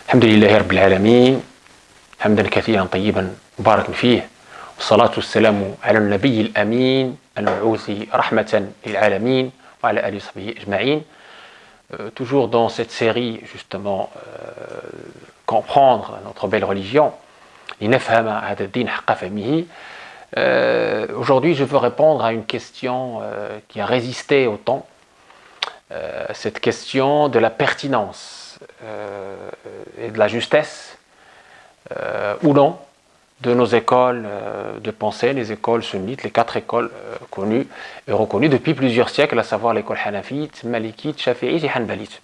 الحمد لله رب العالمين حمدا كثيرا طيبا مباركا فيه والصلاة والسلام على النبي الأمين المبعوث رحمة للعالمين وعلى آله وصحبه أجمعين. Toujours dans cette série justement comprendre notre belle religion, لنفهم هذا الدين حق فهمه. Aujourd'hui je veux répondre à une question qui a résisté au temps, cette question de la pertinence et de la justesse ou non de nos écoles de pensée, les écoles sunnites, les 4 écoles connues et reconnues depuis plusieurs siècles, à savoir l'école hanafite, malikite, shafi'ite et hanbalite.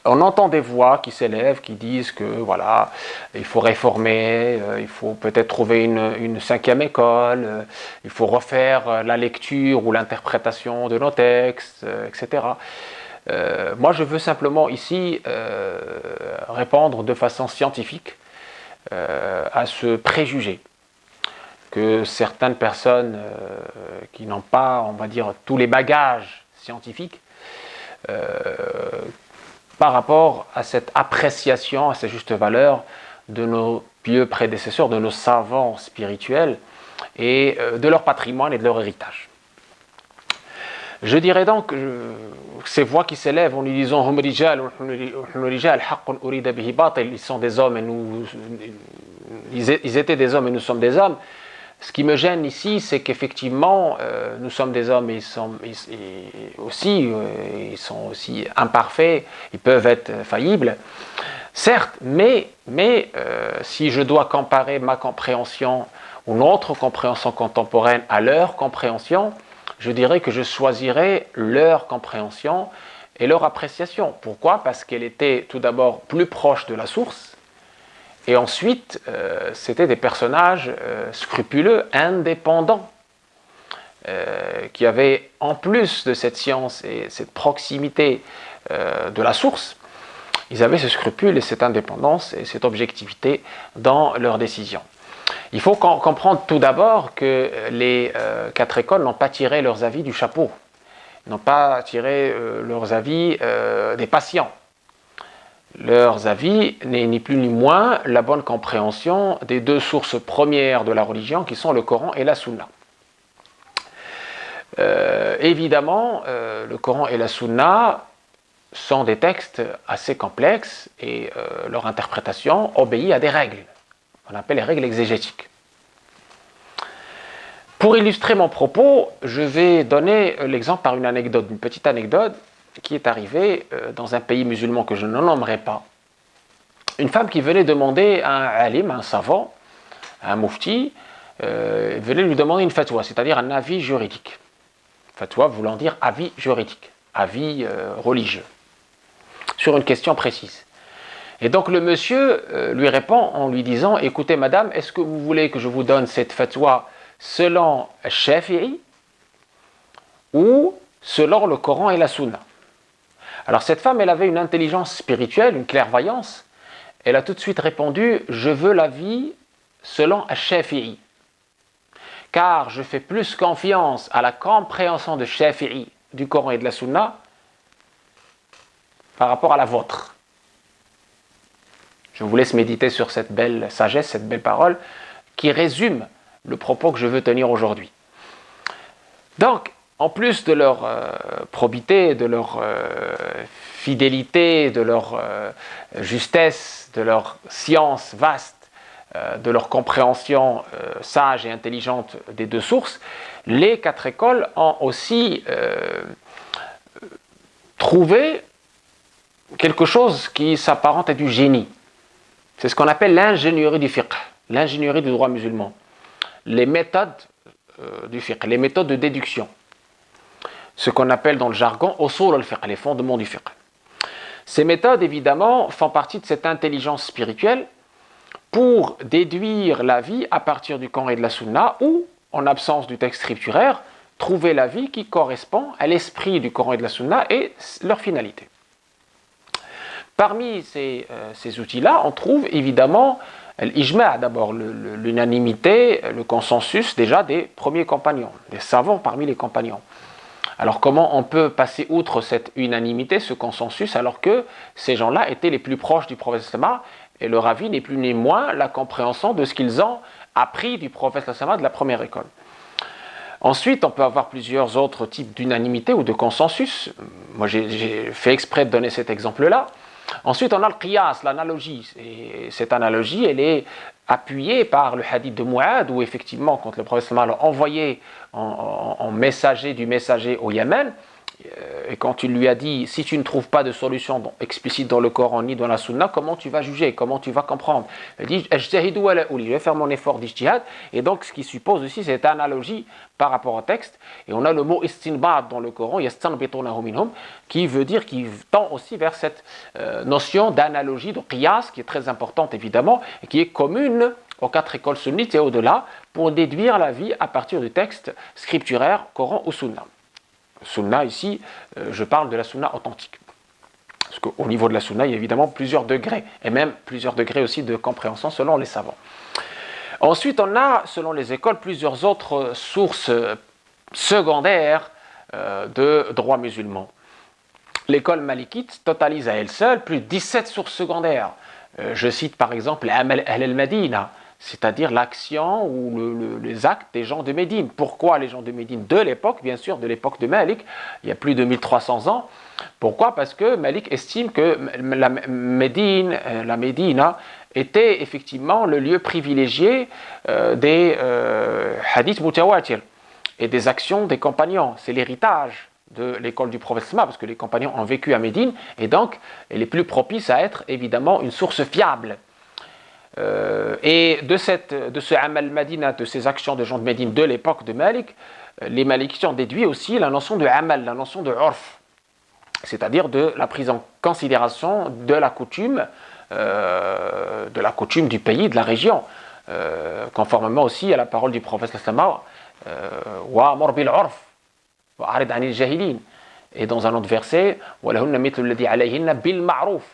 On entend des voix qui s'élèvent, qui disent que voilà, il faut réformer, il faut peut-être trouver une 5e école, il faut refaire la lecture ou l'interprétation de nos textes, etc. Moi, je veux simplement ici répondre de façon scientifique à ce préjugé que certaines personnes qui n'ont pas, on va dire, tous les bagages scientifiques par rapport à cette appréciation, à sa juste valeur de nos pieux prédécesseurs, de nos savants spirituels et de leur patrimoine et de leur héritage. Je dirais donc ces voix qui s'élèvent en lui disant ils sont des hommes et ils étaient des hommes et nous sommes des hommes. Ce qui me gêne ici, c'est qu'effectivement nous sommes des hommes et ils sont aussi imparfaits, ils peuvent être faillibles, certes, mais si je dois comparer ma compréhension ou notre compréhension contemporaine à leur compréhension, je dirais que je choisirais leur compréhension et leur appréciation. Pourquoi ? Parce qu'elle était tout d'abord plus proche de la source, et ensuite, c'était des personnages scrupuleux, indépendants, qui avaient, en plus de cette science et cette proximité de la source, ils avaient ce scrupule et cette indépendance et cette objectivité dans leurs décisions. Il faut comprendre tout d'abord que les 4 écoles n'ont pas tiré leurs avis du chapeau, n'ont pas tiré leurs avis des patients. Leurs avis n'est ni plus ni moins la bonne compréhension des 2 sources premières de la religion qui sont le Coran et la Sunna. Évidemment, le Coran et la Sunna sont des textes assez complexes et leur interprétation obéit à des règles. On appelle les règles exégétiques. Pour illustrer mon propos, je vais donner l'exemple par une anecdote, une petite anecdote qui est arrivée dans un pays musulman que je ne nommerai pas. Une femme qui venait demander à un alim, un savant, un mufti, venait lui demander une fatwa, c'est-à-dire un avis juridique. Fatwa voulant dire avis juridique, avis religieux, sur une question précise. Et donc le monsieur lui répond en lui disant « Écoutez madame, est-ce que vous voulez que je vous donne cette fatwa selon Shafi'i ou selon le Coran et la Sunna ?» Alors cette femme, elle avait une intelligence spirituelle, une clairvoyance. Elle a tout de suite répondu « Je veux l'avis selon Shafi'i, car je fais plus confiance à la compréhension de Shafi'i du Coran et de la Sunna par rapport à la vôtre. » Je vous laisse méditer sur cette belle sagesse, cette belle parole qui résume le propos que je veux tenir aujourd'hui. Donc, en plus de leur probité, de leur fidélité, de leur justesse, de leur science vaste, de leur compréhension sage et intelligente des 2 sources, les 4 écoles ont aussi trouvé quelque chose qui s'apparente à du génie. C'est ce qu'on appelle l'ingénierie du fiqh, l'ingénierie du droit musulman. Les méthodes du fiqh, les méthodes de déduction. Ce qu'on appelle dans le jargon usul al-fiqh, les fondements du fiqh. Ces méthodes, évidemment, font partie de cette intelligence spirituelle pour déduire la vie à partir du Coran et de la Sunna ou, en absence du texte scripturaire, trouver la vie qui correspond à l'esprit du Coran et de la Sunna et leur finalité. Parmi ces outils-là, on trouve évidemment l'ijma', d'abord l'unanimité, le consensus déjà des premiers compagnons, des savants parmi les compagnons. Alors comment on peut passer outre cette unanimité, ce consensus, alors que ces gens-là étaient les plus proches du prophète sallallahu et le ravi n'est plus ni moins la compréhension de ce qu'ils ont appris du prophète sallallahu de la première école. Ensuite, on peut avoir plusieurs autres types d'unanimité ou de consensus. Moi, j'ai fait exprès de donner cet exemple-là. Ensuite, on a le qiyas, l'analogie. Et cette analogie, elle est appuyée par le hadith de Mu'ad, où effectivement, quand le prophète sallallahu a envoyé en messager du messager au Yémen, et quand il lui a dit, si tu ne trouves pas de solution explicite dans le Coran ni dans la Sunna, comment tu vas juger, comment tu vas comprendre? Il dit, je vais faire mon effort d'ijtihad, et donc ce qui suppose aussi cette analogie par rapport au texte, et on a le mot istinbat dans le Coran, qui veut dire, qui tend aussi vers cette notion d'analogie, de qiyas, qui est très importante évidemment, et qui est commune aux 4 écoles sunnites et au-delà, pour déduire la vie à partir du texte scripturaire, Coran ou Sunna. Sunna ici, je parle de la sunna authentique. Parce qu'au niveau de la sunna, il y a évidemment plusieurs degrés, et même plusieurs degrés aussi de compréhension selon les savants. Ensuite, on a, selon les écoles, plusieurs autres sources secondaires de droit musulman. L'école malikite totalise à elle seule plus de 17 sources secondaires. Je cite par exemple l'Amal al-Madina, c'est-à-dire l'action ou les actes des gens de Médine. Pourquoi les gens de Médine? De l'époque, bien sûr, de l'époque de Malik, il y a plus de 1300 ans. Pourquoi? Parce que Malik estime que la Médina était effectivement le lieu privilégié des hadiths mutawatir et des actions des compagnons. C'est l'héritage de l'école du prophète, parce que les compagnons ont vécu à Médine, et donc elle est plus propice à être évidemment une source fiable. Et de ce Amal Madina, de ces actions de gens de Médine de l'époque de Malik, les Malikites ont déduit aussi la notion de Amal, la notion de Urf, c'est-à-dire de la prise en considération de la coutume du pays, de la région, conformément aussi à la parole du prophète Wa'mur bil urf wa'arid 'anil jahilin. Et dans un autre verset, walahunna mithlu alladhi 'alayhinna bil ma'ruf.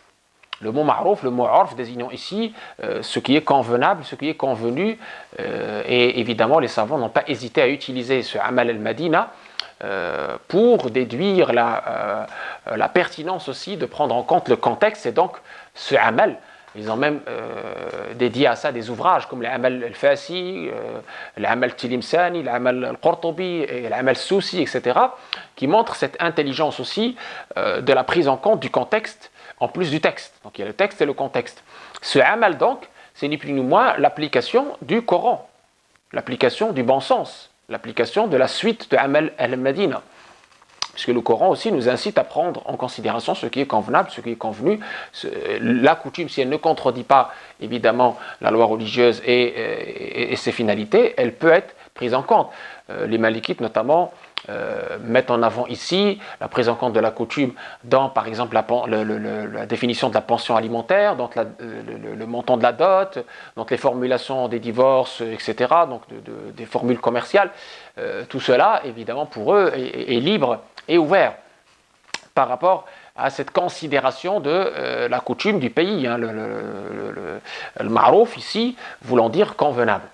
Le mot ma'rouf, le mot urf désignant ici ce qui est convenable, ce qui est convenu, et évidemment les savants n'ont pas hésité à utiliser ce Amal al-Madina pour déduire la pertinence aussi de prendre en compte le contexte, et donc ce Amal. Ils ont même dédié à ça des ouvrages comme l'Amal al-Fasi, l'Amal Tilimsani, l'Amal al-Qurtubi, l'Amal Soussi, etc., qui montrent cette intelligence aussi de la prise en compte du contexte en plus du texte. Donc il y a le texte et le contexte. Ce amal donc, c'est ni plus ni moins l'application du Coran, l'application du bon sens, l'application de la suite de Amal al-Madina. Puisque le Coran aussi nous incite à prendre en considération ce qui est convenable, ce qui est convenu. La coutume, si elle ne contredit pas évidemment la loi religieuse et ses finalités, elle peut être prise en compte. Les Malikites notamment mettent en avant ici la prise en compte de la coutume dans par exemple la définition de la pension alimentaire, donc le montant de la dot, donc les formulations des divorces, etc., donc des formules commerciales. Tout cela évidemment pour eux est libre et ouvert par rapport à cette considération de la coutume du pays, hein, le ma'rouf ici voulant dire convenable.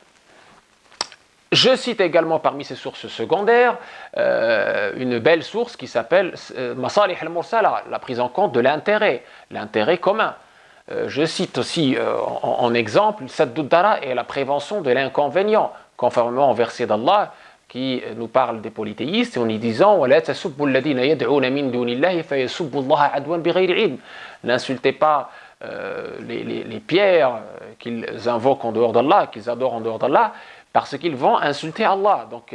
Je cite également parmi ces sources secondaires une belle source qui s'appelle Masalih al-Mursala, la prise en compte de l'intérêt commun. Je cite aussi en exemple Saddud Dara et la prévention de l'inconvénient, conformément au verset d'Allah qui nous parle des polythéistes, en y disant n'insultez pas les pierres qu'ils invoquent en dehors d'Allah, qu'ils adorent en dehors d'Allah, parce qu'ils vont insulter Allah. Donc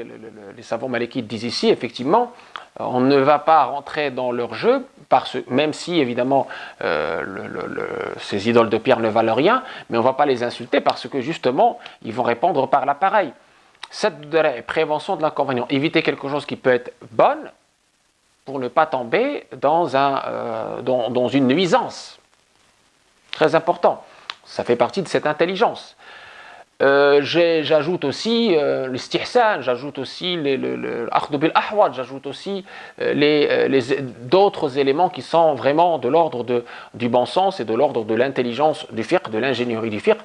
les savants malikites disent ici, effectivement, on ne va pas rentrer dans leur jeu, même si évidemment ces idoles de pierre ne valent rien, mais on ne va pas les insulter parce que justement, ils vont répondre par l'appareil. Cette prévention de l'inconvénient, éviter quelque chose qui peut être bonne pour ne pas tomber dans une nuisance. Très important. Ça fait partie de cette intelligence. J'ajoute aussi l'istihsan, j'ajoute aussi l'akhdh bil ahwad, j'ajoute aussi d'autres éléments qui sont vraiment de l'ordre du bon sens et de l'ordre de l'intelligence du fiqh, de l'ingénierie du fiqh.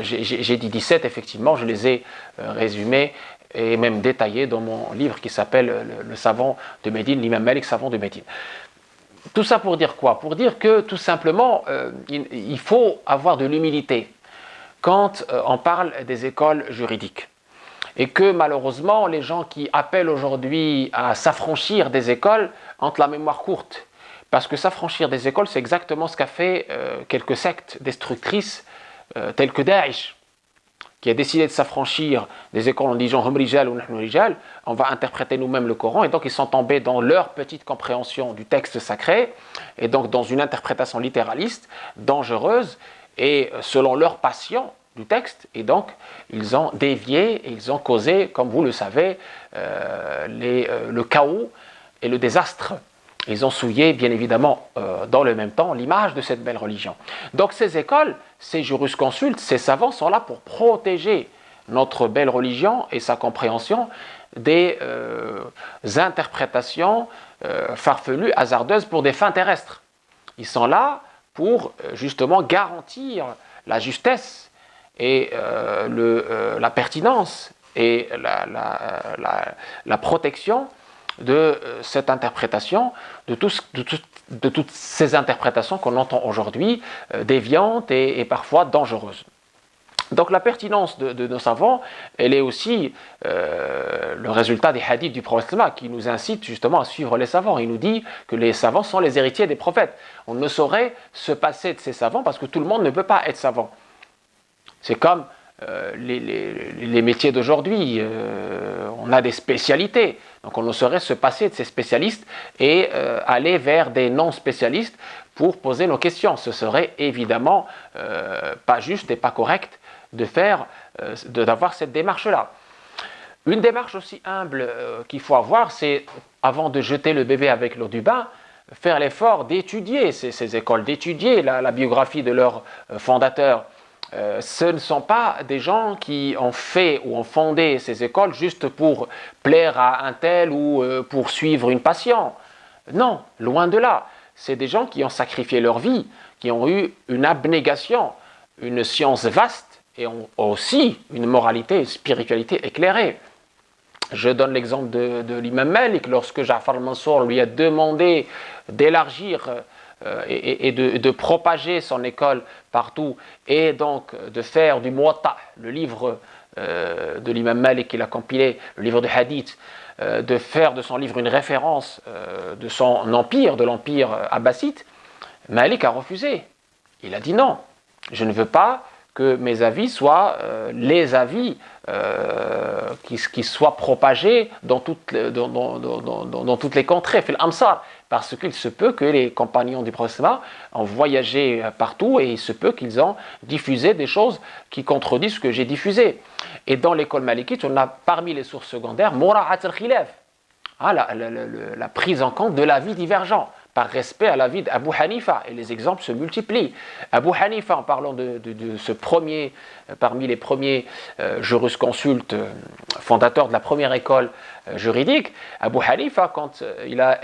J'ai dit 17, effectivement, je les ai résumés et même détaillé dans mon livre qui s'appelle le savant de Médine, l'imam Malik, savant de Médine. Tout ça pour dire quoi? Pour dire que tout simplement, il faut avoir de l'humilité quand on parle des écoles juridiques. Et que malheureusement, les gens qui appellent aujourd'hui à s'affranchir des écoles ont la mémoire courte. Parce que s'affranchir des écoles, c'est exactement ce qu'a fait quelques sectes destructrices telles que Daesh, qui a décidé de s'affranchir des écoles en disant Hum rijal ou Nahnu rijal, on va interpréter nous-mêmes le Coran, et donc ils sont tombés dans leur petite compréhension du texte sacré, et donc dans une interprétation littéraliste, dangereuse, et selon leur passion du texte, et donc ils ont dévié, et ils ont causé, comme vous le savez, le chaos et le désastre. Ils ont souillé, bien évidemment, dans le même temps, l'image de cette belle religion. Donc ces écoles, ces jurisconsultes, ces savants sont là pour protéger notre belle religion et sa compréhension des interprétations farfelues, hasardeuses pour des fins terrestres. Ils sont là pour justement garantir la justesse et la pertinence et la protection de cette interprétation, de toutes ces interprétations qu'on entend aujourd'hui, déviantes et parfois dangereuses. Donc la pertinence de nos savants, elle est aussi le résultat des hadiths du prophète qui nous incite justement à suivre les savants. Il nous dit que les savants sont les héritiers des prophètes. On ne saurait se passer de ces savants parce que tout le monde ne peut pas être savant. C'est comme les métiers d'aujourd'hui, on a des spécialités, donc on ne saurait se passer de ces spécialistes et aller vers des non-spécialistes pour poser nos questions. Ce serait évidemment pas juste et pas correct d'avoir cette démarche-là. Une démarche aussi humble qu'il faut avoir, c'est avant de jeter le bébé avec l'eau du bain, faire l'effort d'étudier ces écoles, d'étudier la biographie de leurs fondateurs. Ce ne sont pas des gens qui ont fait ou ont fondé ces écoles juste pour plaire à un tel ou pour suivre une passion. Non, loin de là. C'est des gens qui ont sacrifié leur vie, qui ont eu une abnégation, une science vaste et ont aussi une moralité, une spiritualité éclairée. Je donne l'exemple de l'imam Malik, lorsque Ja'far al-Mansour lui a demandé d'élargir et de propager son école partout, et donc de faire du Muwatta, le livre de l'imam Malik qu'il a compilé, le livre de hadith, de faire de son livre une référence de son empire, de l'empire abbasside. Malik a refusé. Il a dit non, je ne veux pas que mes avis soient les avis qui soient propagés dans toutes les contrées, fil amsar, parce qu'il se peut que les compagnons du prophète ont voyagé partout et il se peut qu'ils ont diffusé des choses qui contredisent ce que j'ai diffusé. Et dans l'école malikite, on a parmi les sources secondaires Mura'at al-Khilaf, la prise en compte de l'avis divergent, par respect à l'avis d'Abu Hanifa, et les exemples se multiplient. Abu Hanifa, en parlant de ce premier, parmi les premiers jurisconsultes fondateurs de la première école juridique, Abu Hanifa, quand il a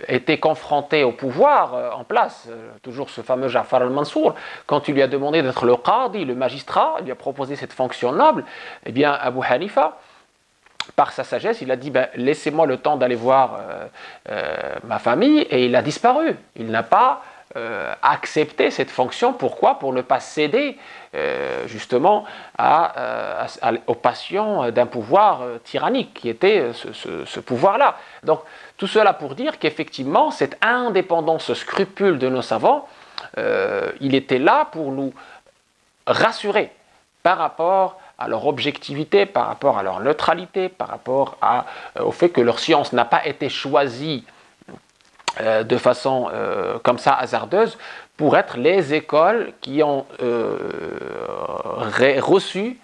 été confronté au pouvoir en place, toujours ce fameux Ja'far al-Mansour, quand il lui a demandé d'être le qadi, le magistrat, il lui a proposé cette fonction noble, eh bien Abu Hanifa, par sa sagesse, il a dit laissez-moi le temps d'aller voir ma famille, et il a disparu. Il n'a pas accepté cette fonction. Pourquoi? Pour ne pas céder justement aux passions d'un pouvoir tyrannique qui était ce pouvoir-là. Donc tout cela pour dire qu'effectivement cette indépendance, ce scrupule de nos savants, il était là pour nous rassurer par rapport à leur objectivité, par rapport à leur neutralité, par rapport au fait que leur science n'a pas été choisie de façon comme ça hasardeuse pour être les écoles qui ont reçu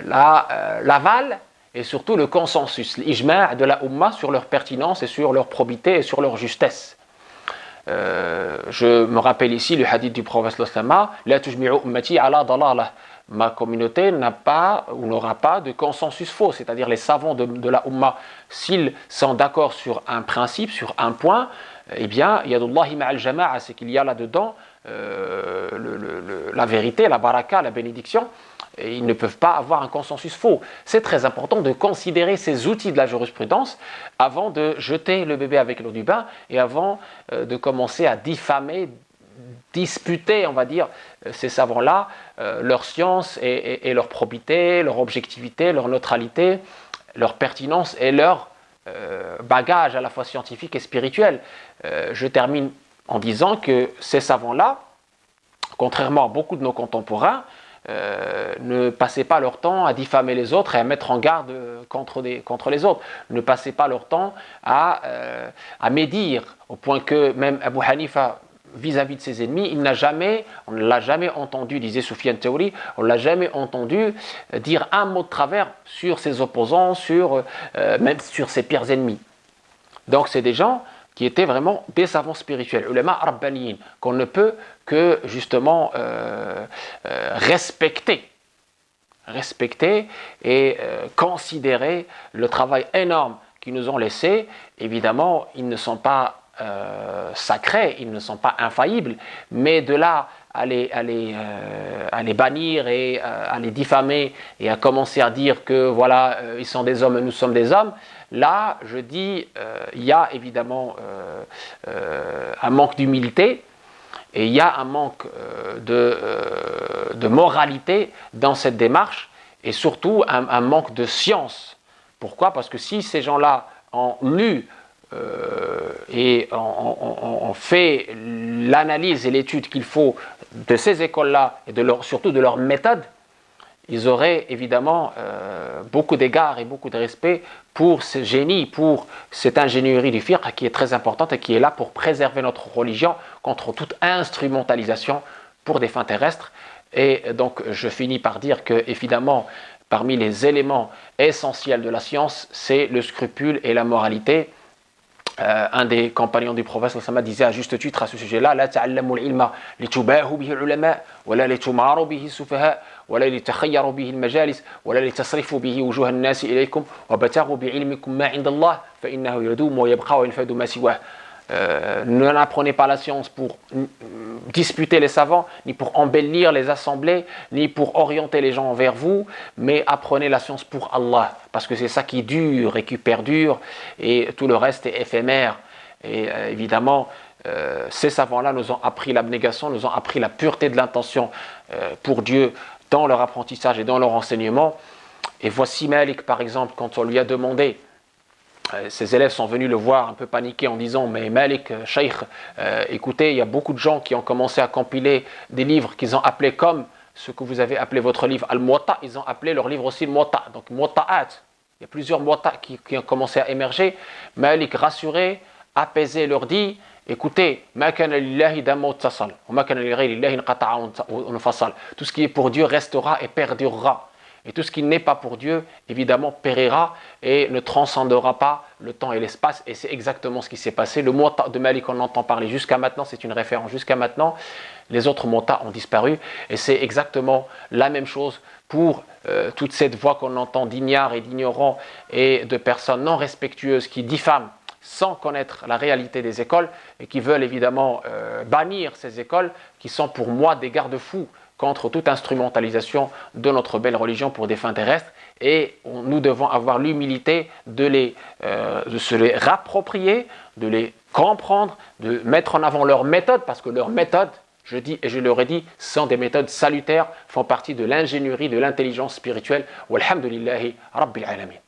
l'aval et surtout le consensus, l'ijma' de la Ummah sur leur pertinence et sur leur probité et sur leur justesse. Je me rappelle ici le hadith du prophète la tujmi'u ummati ala dalalah. Ma communauté n'a pas ou n'aura pas de consensus faux, c'est-à-dire les savants de la Ummah, s'ils sont d'accord sur un principe, sur un point, eh bien, yadullahi ma'al jama'a, c'est qu'il y a là-dedans la vérité, la baraka, la bénédiction, et ils ne peuvent pas avoir un consensus faux. C'est très important de considérer ces outils de la jurisprudence avant de jeter le bébé avec l'eau du bain et avant de commencer à diffamer, disputer, on va dire, ces savants-là, leur science et leur probité, leur objectivité, leur neutralité, leur pertinence et leur bagage à la fois scientifique et spirituel. Je termine en disant que ces savants-là, contrairement à beaucoup de nos contemporains, ne passaient pas leur temps à diffamer les autres et à mettre en garde contre les autres. Ne passaient pas leur temps à médire, au point que même Abu Hanifa, vis-à-vis de ses ennemis, on ne l'a jamais entendu, disait Soufiane Théouri, on ne l'a jamais entendu dire un mot de travers sur ses opposants, même sur ses pires ennemis. Donc c'est des gens qui étaient vraiment des savants spirituels, ulama rabbaniyin, qu'on ne peut que justement respecter et considérer le travail énorme qu'ils nous ont laissé. Évidemment, ils ne sont pas sacrés, ils ne sont pas infaillibles, mais de là à les bannir et à les diffamer et à commencer à dire que voilà, ils sont des hommes et nous sommes des hommes, là, je dis, il y a évidemment un manque d'humilité et il y a un manque de moralité dans cette démarche et surtout un manque de science. Pourquoi ? Parce que si ces gens-là ont lu et on fait l'analyse et l'étude qu'il faut de ces écoles-là et surtout de leur méthode, ils auraient évidemment beaucoup d'égards et beaucoup de respect pour ce génie, pour cette ingénierie du fiqh qui est très importante et qui est là pour préserver notre religion contre toute instrumentalisation pour des fins terrestres. Et donc je finis par dire que évidemment parmi les éléments essentiels de la science, c'est le scrupule et la moralité. Un des compagnons du prophète disait à juste titre à ce sujet-là: La ta'allamu al-ilma litubahu bihi al-ulama wa la litumaru bihi as-sufaha wa la litakhayyaru bihi al-majalis wa la litasrifu bihi wujuha an-nas ilaykum wa bataghu bi'ilmikum ma 'inda Allah fa innahu yadumu wa yabqa wa yanfadu ma siwah. Ne n'apprenez pas la science pour disputer les savants, ni pour embellir les assemblées, ni pour orienter les gens vers vous, mais apprenez la science pour Allah, parce que c'est ça qui dure et qui perdure, et tout le reste est éphémère. Et évidemment, ces savants-là nous ont appris l'abnégation, nous ont appris la pureté de l'intention pour Dieu dans leur apprentissage et dans leur enseignement. Et voici Malik, par exemple, quand on lui a demandé, ses élèves sont venus le voir un peu paniqué en disant: mais Malik, Cheikh, écoutez, il y a beaucoup de gens qui ont commencé à compiler des livres qu'ils ont appelés comme ce que vous avez appelé votre livre Al-Muwatta, ils ont appelé leur livre aussi Muwatta, donc Muwatta'at. Il y a plusieurs Muwatta qui ont commencé à émerger. Malik, rassuré, apaisé, leur dit: écoutez, tout ce qui est pour Dieu restera et perdurera. Et tout ce qui n'est pas pour Dieu, évidemment, périra et ne transcendera pas le temps et l'espace. Et c'est exactement ce qui s'est passé. Le Muwatta de Malik, on entend parler jusqu'à maintenant, c'est une référence jusqu'à maintenant. Les autres Muwatta ont disparu. Et c'est exactement la même chose pour toute cette voix qu'on entend d'ignares et d'ignorants et de personnes non respectueuses qui diffament sans connaître la réalité des écoles et qui veulent évidemment bannir ces écoles qui sont pour moi des garde-fous contre toute instrumentalisation de notre belle religion pour des fins terrestres. Et nous devons avoir l'humilité de se les rapproprier, de les comprendre, de mettre en avant leurs méthodes, parce que leurs méthodes, je dis et je leur ai dit, sont des méthodes salutaires, font partie de l'ingénierie, de l'intelligence spirituelle. Walhamdulillahi Rabbil Alamin.